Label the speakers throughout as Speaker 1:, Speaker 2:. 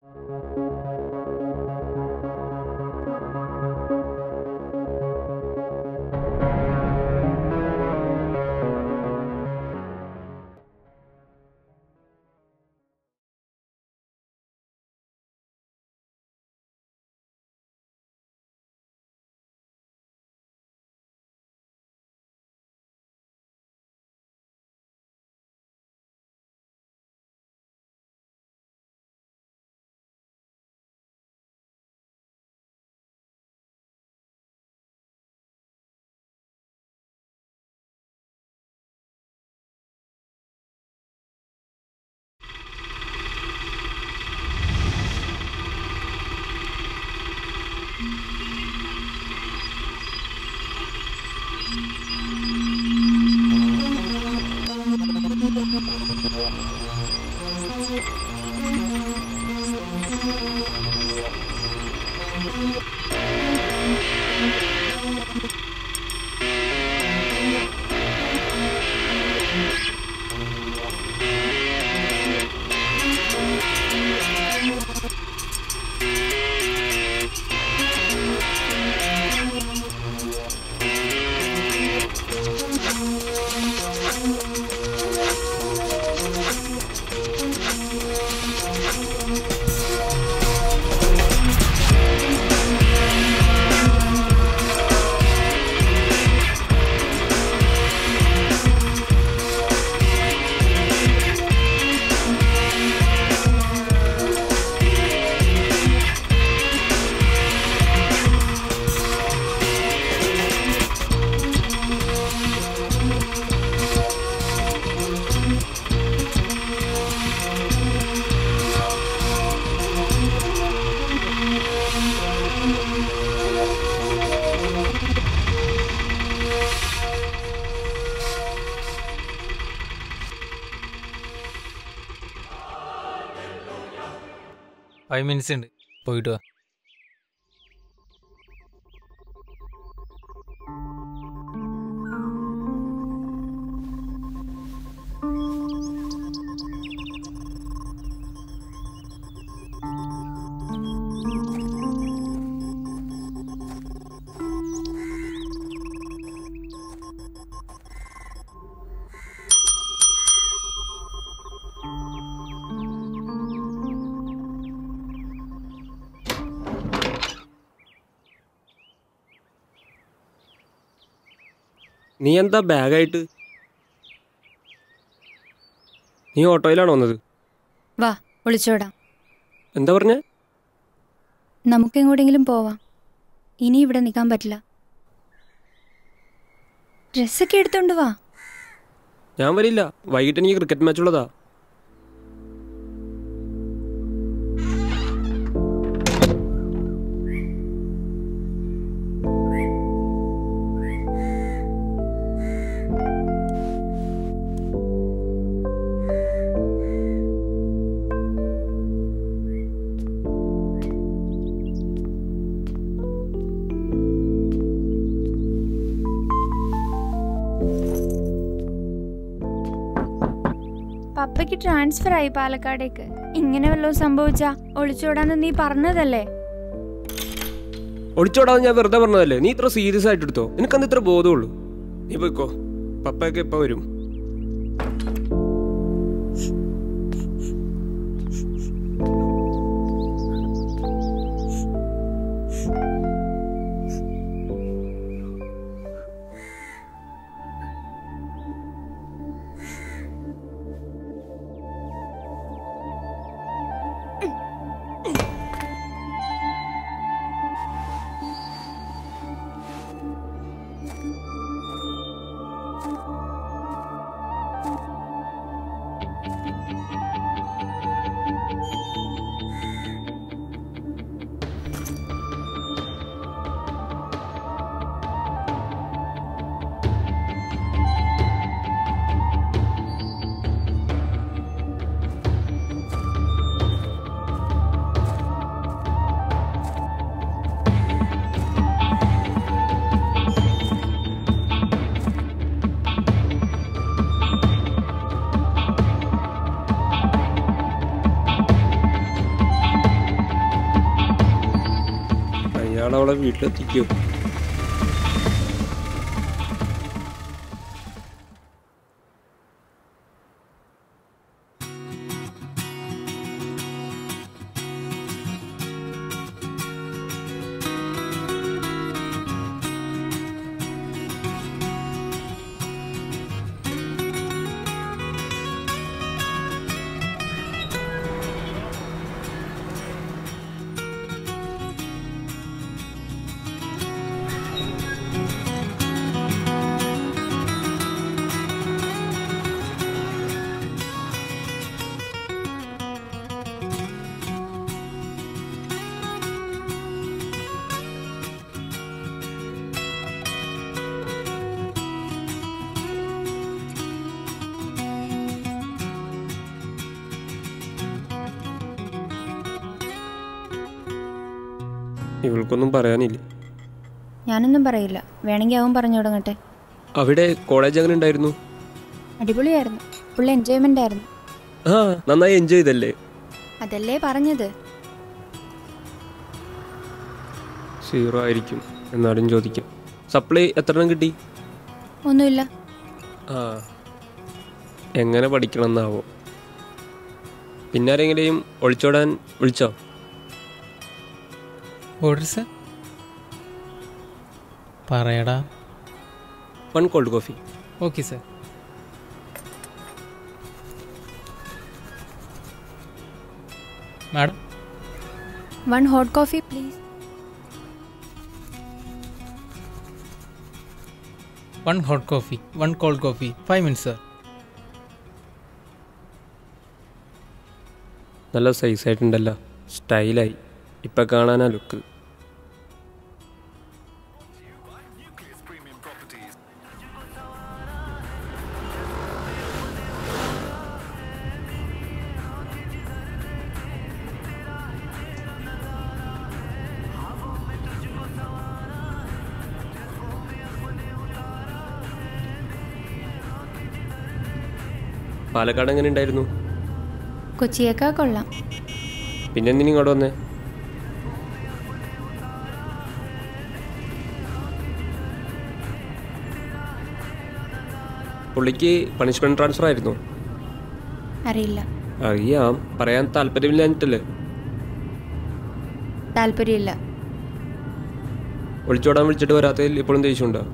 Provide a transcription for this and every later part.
Speaker 1: 5 minutes ഉണ്ട്, പോയിട്ട് വാ.
Speaker 2: നീ എന്താ ബാഗായിട്ട്? നീ ഓട്ടോയിലാണോ വന്നത്?
Speaker 3: വാ, വിളിച്ചോടാം.
Speaker 2: എന്താ പറഞ്ഞേ?
Speaker 3: നമുക്കെങ്ങോട്ടെങ്കിലും പോവാം. ഇനി ഇവിടെ നിൽക്കാൻ പറ്റില്ല. ഡ്രസ്സൊക്കെ എടുത്തോണ്ട് വാ.
Speaker 2: ഞാൻ വരില്ല, വൈകിട്ട് എനിക്ക് ക്രിക്കറ്റ് മാച്ച് ഉള്ളതാ.
Speaker 3: പപ്പയ്ക്ക് ട്രാൻസ്ഫർ ആയി പാലക്കാടേക്ക്. ഇങ്ങനെ വല്ലതും സംഭവിച്ചാ ഒളിച്ചോടാന്ന് നീ പറഞ്ഞതല്ലേ?
Speaker 2: ഒളിച്ചോടാന്ന് ഞാൻ വെറുതെ പറഞ്ഞതല്ലേ? നീ ഇത്ര സീരിയസ് ആയിട്ട് എടുത്തോ? എനിക്കന്ന് ഇത്ര ബോധമുള്ളൂ. നീ പോയിക്കോ, പപ്പയൊക്കെ എപ്പോ വരും? അയാൾ അവളെ വീട്ടിലെത്തിക്കോ? ഇവൾക്കൊന്നും പറയാനില്ല.
Speaker 3: ഞാനൊന്നും പറയില്ല, വേണമെങ്കിൽ അവൻ പറഞ്ഞു തുടങ്ങട്ടെ.
Speaker 2: അവിടെ കോളേജ് എങ്ങനെ ഉണ്ടായിരുന്നു?
Speaker 3: അടിപൊളിയായിരുന്നു, ഫുൾ എൻജോയ്മെന്റ് ആയിരുന്നു.
Speaker 2: ആ, നന്നായി എൻജോയ് ചെയ്തല്ലേ?
Speaker 3: അതല്ലേ പറഞ്ഞത്.
Speaker 2: 0 ആയിരിക്കും, എന്നാലും ചോദിക്കാം. സപ്ലൈ എത്ര എണ്ണം കിട്ടി?
Speaker 3: ഒന്നുമില്ല.
Speaker 2: ആ, എങ്ങനെ പഠിക്കണം എന്നാവോ? പിന്നെ ആരെങ്കിലും ഒളിച്ചോടാൻ വിളിച്ചോ?
Speaker 1: Order sir. പറയടാ.
Speaker 2: 1 cold coffee.
Speaker 1: Okay sir. Madam
Speaker 3: 1 hot coffee please.
Speaker 1: 1 hot coffee, 1 cold coffee, 5 minutes sir.
Speaker 2: നല്ല സൈസായിട്ടുണ്ടല്ലോ, സ്റ്റൈലായി. ഇപ്പം കാണാനാ ലുക്ക്. പാലക്കാട് എങ്ങനെ ഉണ്ടായിരുന്നു?
Speaker 3: കൊച്ചിയേക്കാ കൊള്ളാം.
Speaker 2: പിന്നെ എന്തിനും ഇങ്ങോട്ട് വന്നേ? പുള്ളിക്ക് പണിഷ്മെന്റ് ട്രാൻസ്ഫർ ആയിരുന്നു?
Speaker 3: അറിയില്ല.
Speaker 2: അറിയാം, പറയാൻ താല്പര്യമില്ലാഞ്ഞിട്ടല്ലേ?
Speaker 3: താല്പര്യമില്ല.
Speaker 2: ഒളിച്ചോടാൻ വിളിച്ചിട്ട് വരാത്തതിൽ ഇപ്പോഴും ദേഷ്യമുണ്ടോ?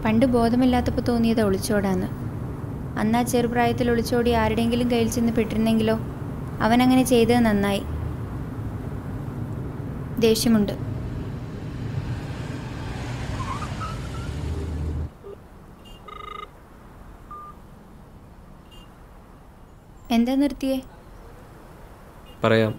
Speaker 3: പണ്ട് ബോധമില്ലാത്തപ്പോൾ തോന്നിയത് ഒളിച്ചോടാന്ന്. അന്ന് ആ ചെറുപ്രായത്തിൽ ഒളിച്ചോടി ആരുടെയെങ്കിലും കയ്യിൽ ചെന്ന് പെട്ടിരുന്നെങ്കിലോ? അവനങ്ങനെ ചെയ്തത് നന്നായി. ദേഷ്യമുണ്ട്. എന്താ നിർത്തിയേ?
Speaker 2: പറയാം.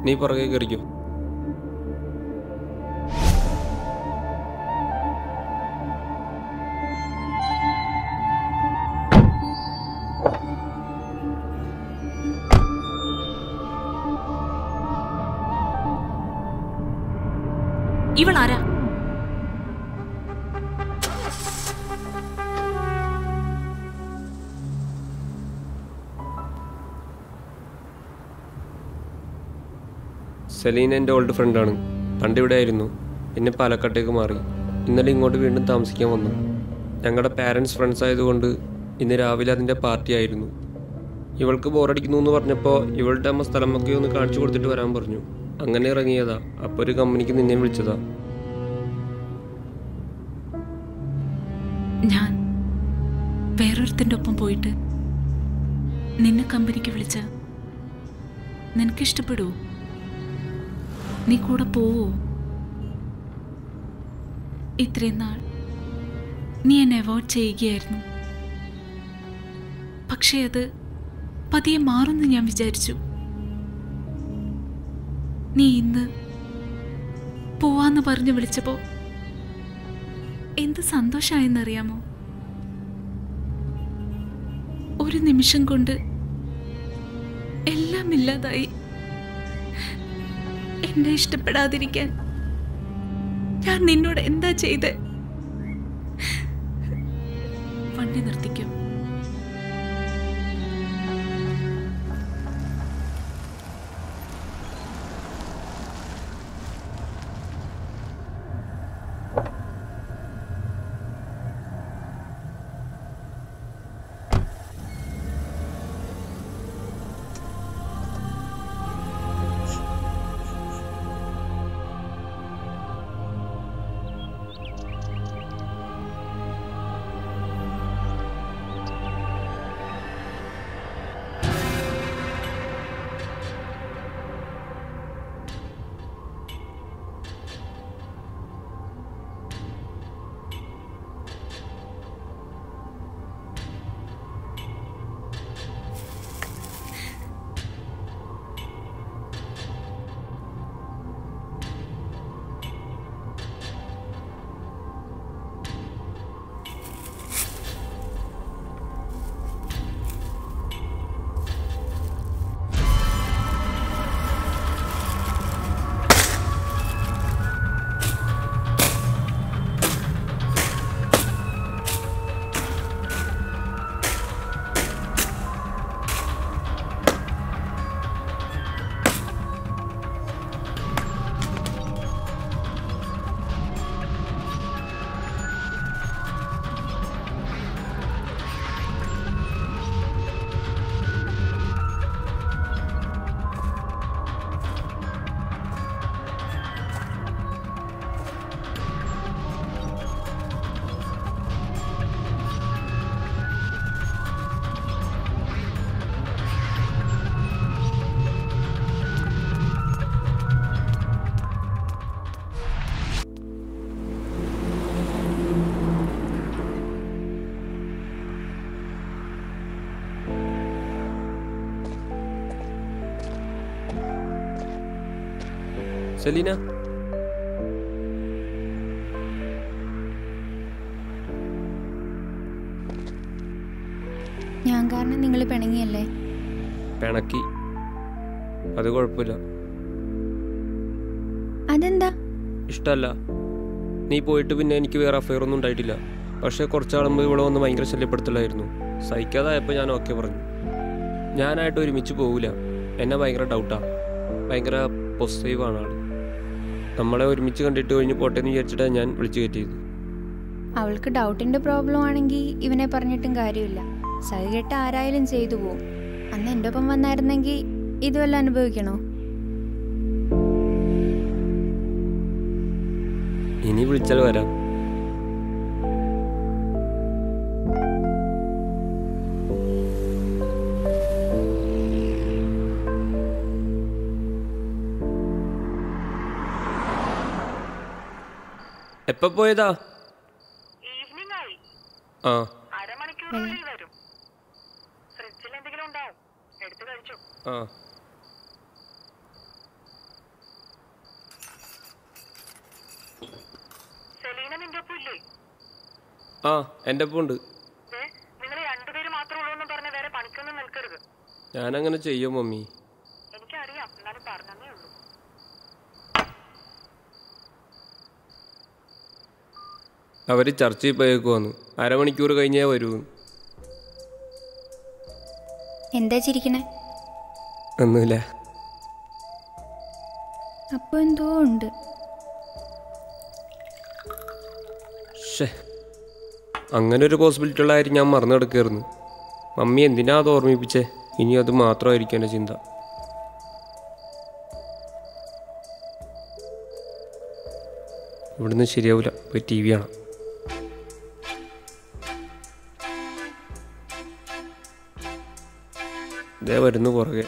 Speaker 2: നീ പുറകെ കയറിക്കോ.
Speaker 4: ഇവളാരാ?
Speaker 2: സെലീന എൻ്റെ ഓൾഡ് ഫ്രണ്ടാണ്. പണ്ട് ഇവിടെ ആയിരുന്നു, പിന്നെ പാലക്കാട്ടേക്ക് മാറി. ഇന്നലെ ഇങ്ങോട്ട് വീണ്ടും താമസിക്കാൻ വന്നു. ഞങ്ങളുടെ പാരൻസ് ഫ്രണ്ട്സ് ആയതുകൊണ്ട് ഇന്ന് രാവിലെ അതിൻ്റെ പാർട്ടി ആയിരുന്നു. ഇവൾക്ക് ബോറടിക്കുന്നു എന്ന് പറഞ്ഞപ്പോൾ ഇവളുടെ അമ്മ സ്ഥലമൊക്കെ ഒന്ന് കാണിച്ചു കൊടുത്തിട്ട് വരാൻ പറഞ്ഞു. അങ്ങനെ ഇറങ്ങിയതാ. അപ്പോൾ ഒരു കമ്പനിക്ക് നിന്നെ വിളിച്ചതാ.
Speaker 4: ഞാൻ വേറൊരുത്തിൻ്റെ ഒപ്പം പോയിട്ട് നിന്നെ കമ്പനിക്ക് വിളിച്ച നിനക്കിഷ്ടപ്പെടുവോ? നീ കൂടെ പോവോ? ഇത്രയും നാൾ നീ എന്നെ അവോയ്ഡ് ചെയ്യുകയായിരുന്നു. പക്ഷേ അത് പതിയെ മാറുമെന്ന് ഞാൻ വിചാരിച്ചു. നീ ഇന്ന് പോവാ പോവാന്ന് പറഞ്ഞു വിളിച്ചപ്പോ എന്ത് സന്തോഷായെന്നറിയാമോ? ഒരു നിമിഷം കൊണ്ട് എല്ലാം ഇല്ലാതായി. എന്നെ ഇഷ്ടപ്പെടാതിരിക്കാൻ ഞാൻ നിന്നോട് എന്താ ചെയ്തേ? വണ്ടി നിർത്തിക്കും.
Speaker 2: സെലീന,
Speaker 3: ഞാൻ കാരണം നിങ്ങൾ പിണങ്ങിയല്ലേ?
Speaker 2: പിണക്കി. അത് കുഴപ്പമില്ല.
Speaker 3: അതെന്താ?
Speaker 2: ഇഷ്ടമല്ല. നീ പോയിട്ട് പിന്നെ എനിക്ക് വേറെ അഫയർ ഒന്നും ഉണ്ടായിട്ടില്ല. പക്ഷേ കുറച്ചാളുമ്പോൾ ഇവിടെ വന്ന് ഭയങ്കര ശല്യപ്പെടുത്തലായിരുന്നു. സഹിക്കാതായപ്പോൾ ഞാൻ ഓക്കെ പറഞ്ഞു. ഞാനായിട്ട് ഒരുമിച്ച് പോവില്ല. എന്നെ ഭയങ്കര ഡൗട്ടാണ്. ഭയങ്കര പോസിറ്റീവാണ് ആൾ. നമ്മളെ ഒരുമിച്ച് കണ്ടിട്ട് കഴിഞ്ഞ് പോട്ടെ എന്ന് വിചാരിച്ചിട്ടാണ് ഞാൻ വിളിച്ചു കയറ്റിയത്.
Speaker 3: അവൾക്ക് ഡൗട്ടിൻ്റെ പ്രോബ്ലം ആണെങ്കിൽ ഇവനെ പറഞ്ഞിട്ടും കാര്യമില്ല. സഹികെട്ട് ആരായാലും ചെയ്തു പോവും. അന്ന് എൻ്റെ ഒപ്പം വന്നായിരുന്നെങ്കിൽ ഇതുവല്ല അനുഭവിക്കണോ?
Speaker 2: ഇനി വിളിച്ചാൽ വരാം. എപ്പോ പോയതാ?
Speaker 5: ഈവനിംഗ് ആയി.
Speaker 2: ആ,
Speaker 5: അരമണിക്കൂറിനുള്ളിൽ വരും. ഫ്രിഡ്ജിൽ എന്തെങ്കിലും ഉണ്ടാവും, എടുത്തു കഴിച്ചു.
Speaker 2: ആ.
Speaker 5: സെലീന നിന്റെ ഒപ്പം ഇല്ലേ?
Speaker 2: ആ, എൻ്റെ ഒപ്പം ഉണ്ട്.
Speaker 5: നിങ്ങൾ രണ്ടുപേര് മാത്രമേ ഉള്ളൂ എന്ന് പറഞ്ഞ വേറെ പണിക്കൊന്നും നിൽക്കരുത്.
Speaker 2: ഞാനങ്ങനെ ചെയ്യും മമ്മി.
Speaker 5: എനിക്കറിയാം, എന്നാലും പറഞ്ഞതേ ഉള്ളൂ.
Speaker 2: അവർ ചർച്ചയിൽ പോയേക്കുവാന്ന്. അരമണിക്കൂർ കഴിഞ്ഞേ വരൂ.
Speaker 3: എന്താ ചിരിക്കണേ?
Speaker 2: ഒന്നുമില്ല.
Speaker 3: അപ്പോൾ എന്തോ ഉണ്ട്.
Speaker 2: അങ്ങനെ ഒരു പോസിബിലിറ്റി ഉള്ള കാര്യം ഞാൻ മറന്നു കിടക്കായിരുന്നു. മമ്മി എന്തിനാ അത് ഓർമ്മിപ്പിച്ചേ? ഇനി അത് മാത്രമായിരിക്കും എൻ്റെ ചിന്ത. ഇവിടുന്ന് ശരിയാവില്ല. പോയി ടി വി കാണാം. ഇതേ വരുന്നു പുറകെ.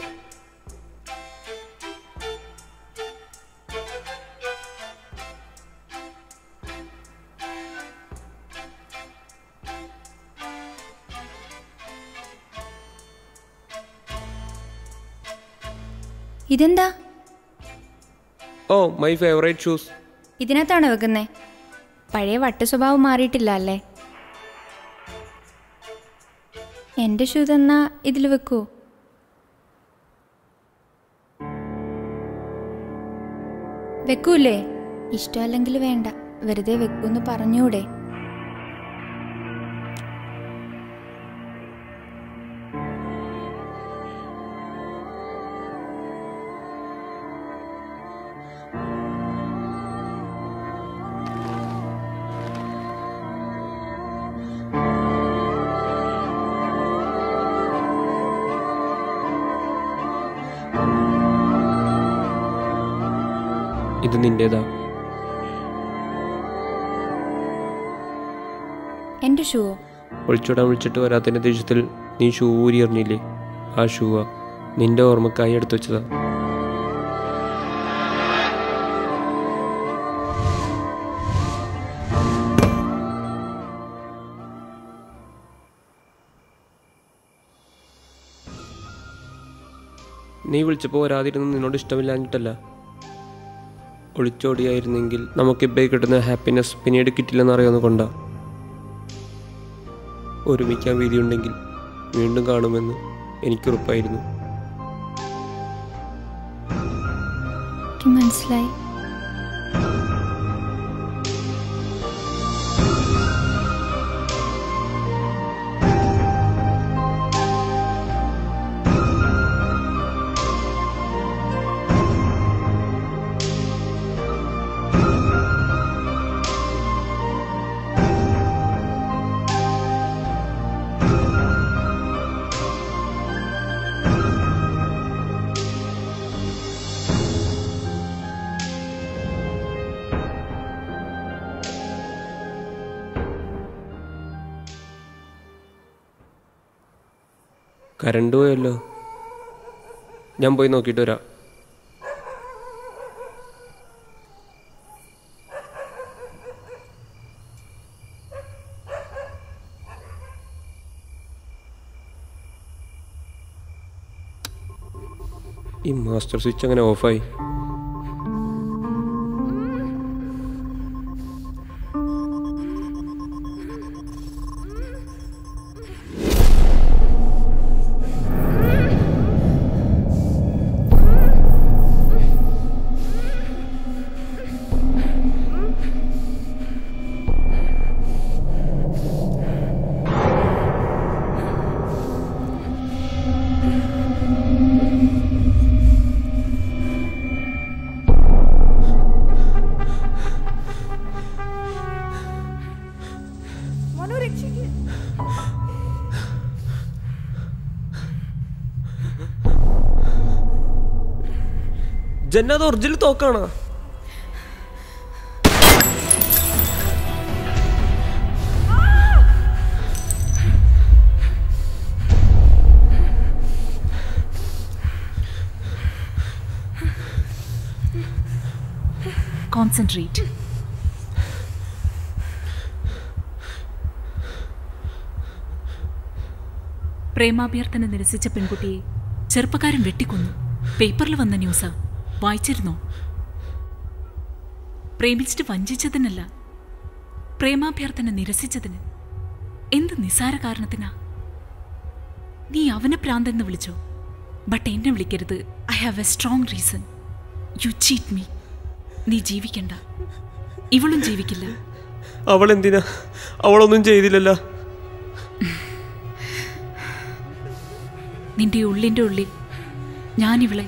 Speaker 3: ഇതെന്താ?
Speaker 2: ഓ, മൈ ഫേവറേറ്റ് ഷൂസ്.
Speaker 3: ഇതിനകത്താണോ വെക്കുന്നേ? പഴയ വട്ട് സ്വഭാവം മാറിയിട്ടില്ല അല്ലേ? എൻ്റെ ഷൂ തന്നാ ഇതിൽ വെക്കുമോ? വെക്കൂലേ? ഇഷ്ടമല്ലെങ്കിൽ വേണ്ട, വെറുതെ വെക്കൂന്ന് പറഞ്ഞൂടെ?
Speaker 2: ഇത് നിന്റേതാ.
Speaker 3: എൻ്റെ ഷൂവോ?
Speaker 2: ഒളിച്ചോടാൻ വിളിച്ചിട്ട് വരാത്തതിൻ്റെ ദേഷ്യത്തിൽ നീ ഷൂ ഊരി എറിഞ്ഞില്ലേ? ആ ഷൂവാ, നിന്റെ ഓർമ്മക്കായി എടുത്തു വെച്ചതാ. നീ വിളിച്ചപ്പോൾ വരാതിരുന്ന് നിന്നോട് ഇഷ്ടമില്ലാഞ്ഞിട്ടല്ല. ഒളിച്ചോടിയായിരുന്നെങ്കിൽ നമുക്കിപ്പോൾ കിട്ടുന്ന ഹാപ്പിനെസ് പിന്നീട് കിട്ടില്ലെന്ന് അറിയാവുന്ന കൊണ്ടാ. ഒരുമിക്കാൻ വിധിയുണ്ടെങ്കിൽ വീണ്ടും കാണുമെന്ന് എനിക്കുറപ്പായിരുന്നു.
Speaker 3: മനസ്സിലായി.
Speaker 2: കറണ്ട് പോയല്ലോ. ഞാൻ പോയി നോക്കിയിട്ട് വരാം. ഈ മാസ്റ്റർ സ്വിച്ച് അങ്ങനെ ഓഫായി. ജന്നത് ഒറിജിനൽ തോക്കാണ്.
Speaker 4: കോൺസെൻട്രേറ്റ്. പ്രേമാഭ്യർത്ഥന നിരസിച്ച പെൺകുട്ടിയെ ചെറുപ്പക്കാരൻ വെട്ടിക്കൊന്നു. പേപ്പറിൽ വന്ന ന്യൂസാ, വായിച്ചിരുന്നോ? പ്രേമിച്ചിട്ട് വഞ്ചിച്ചതിനല്ല, പ്രേമാഭ്യർത്ഥന നിരസിച്ചതിന്. എന്ത് നിസാര കാരണത്തിനാ? നീ അവനെ പ്രാന്തെന്ന് വിളിച്ചോ, ബട്ട് എന്നെ വിളിക്കരുത്. I have A strong reason. You cheat me. നീ ജീവിക്കണ്ട, ഇവളും ജീവിക്കില്ല.
Speaker 2: അവൾ എന്തിനാ? അവളൊന്നും ചെയ്തില്ലല്ലോ.
Speaker 4: നിന്റെ ഉള്ളിൻ്റെ ഉള്ളിൽ ഞാനിവളെ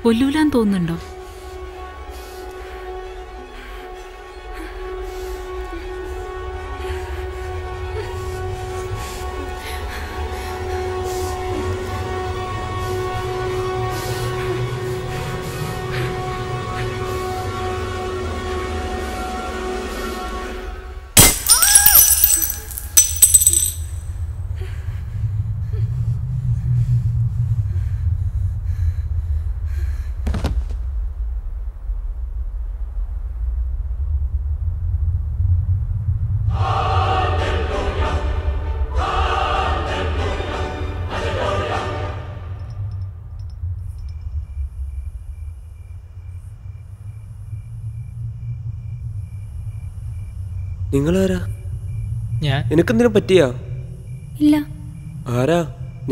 Speaker 4: കൊല്ലൂലാൻ തോന്നുന്നുണ്ടോ?
Speaker 2: നിങ്ങളാരാ?
Speaker 1: ഞാൻ
Speaker 2: നിനക്കെന്തിനു പറ്റിയാ?
Speaker 3: ഇല്ല.
Speaker 2: ആരാ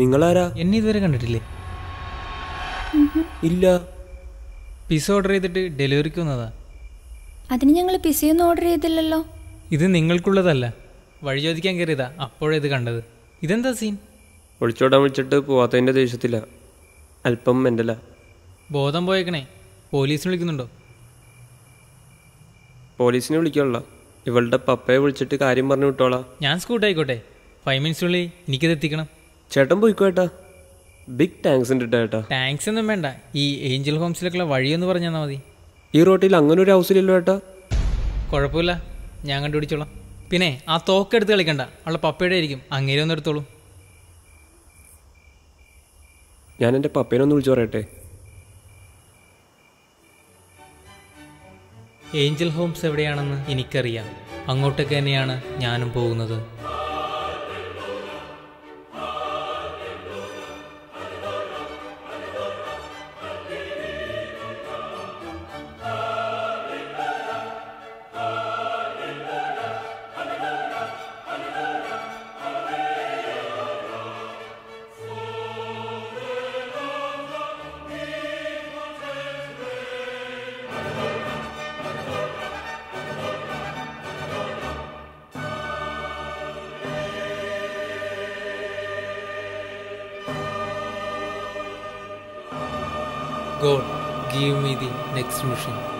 Speaker 2: നിങ്ങളാരാ?
Speaker 1: എന്നെ ഇതുവരെ കണ്ടിട്ടില്ലേ?
Speaker 2: ഇല്ല.
Speaker 1: പിസ്സ ഓർഡർ ചെയ്തിട്ട് ഡെലിവറിക്ക് വന്നതാ.
Speaker 3: അതിന് ഞങ്ങൾ പിസയൊന്നും ഓർഡർ ചെയ്തില്ലല്ലോ.
Speaker 1: ഇത് നിങ്ങൾക്കുള്ളതല്ല, വഴി ചോദിക്കാൻ കയറിയതാ, അപ്പോഴേ ഇത് കണ്ടത്. ഇതെന്താ സീൻ?
Speaker 2: ഒളിച്ചോടാൻ വിളിച്ചിട്ട് പോവാത്തതിൻ്റെ ദേഷ്യത്തില്ല. അല്പം മെൻ്റലാ.
Speaker 1: ബോധം പോയേക്കണേ. പോലീസിന് വിളിക്കുന്നുണ്ടോ?
Speaker 2: പോലീസിനെ വിളിക്കാനുള്ള. ഇവളുടെ പപ്പയെ വിളിച്ചിട്ട് കാര്യം പറഞ്ഞു വിട്ടോളാം.
Speaker 1: ഞാൻ സ്കൂട്ടായിക്കോട്ടെ. 5 മിനിറ്റ്സിനുള്ളിൽ എനിക്കിത് എത്തിക്കണം.
Speaker 2: ചേട്ടൻ പോയിക്കോ ഏട്ടാ. ബിഗ് താങ്ക്സ് ഉണ്ട് ഏട്ടാ.
Speaker 1: താങ്ക്സ് ഒന്നും വേണ്ട, ഈ ഏഞ്ചൽ ഹോംസിലേക്കുള്ള വഴിയൊന്ന് പറഞ്ഞു തന്നാൽ മതി.
Speaker 2: ഈ റോട്ടിൽ അങ്ങനെ ഒരു ഹൗസിലല്ലോ ഏട്ടാ.
Speaker 1: കുഴപ്പമില്ല, ഞാൻ കണ്ടുപിടിച്ചോളാം. പിന്നെ ആ തോക്കെടുത്ത് കളിക്കണ്ട, അവളുടെ പപ്പയുടെ ആയിരിക്കും, അങ്ങേരെ ഒന്ന് എടുത്തോളൂ.
Speaker 2: ഞാൻ എൻ്റെ പപ്പേനൊന്ന് വിളിച്ചു പറയട്ടെ.
Speaker 1: ഏഞ്ചൽ ഹോംസ് എവിടെയാണെന്ന് എനിക്കറിയാം. അങ്ങോട്ടേക്ക് തന്നെയാണ് ഞാനും പോകുന്നത്. God, give me the next mission.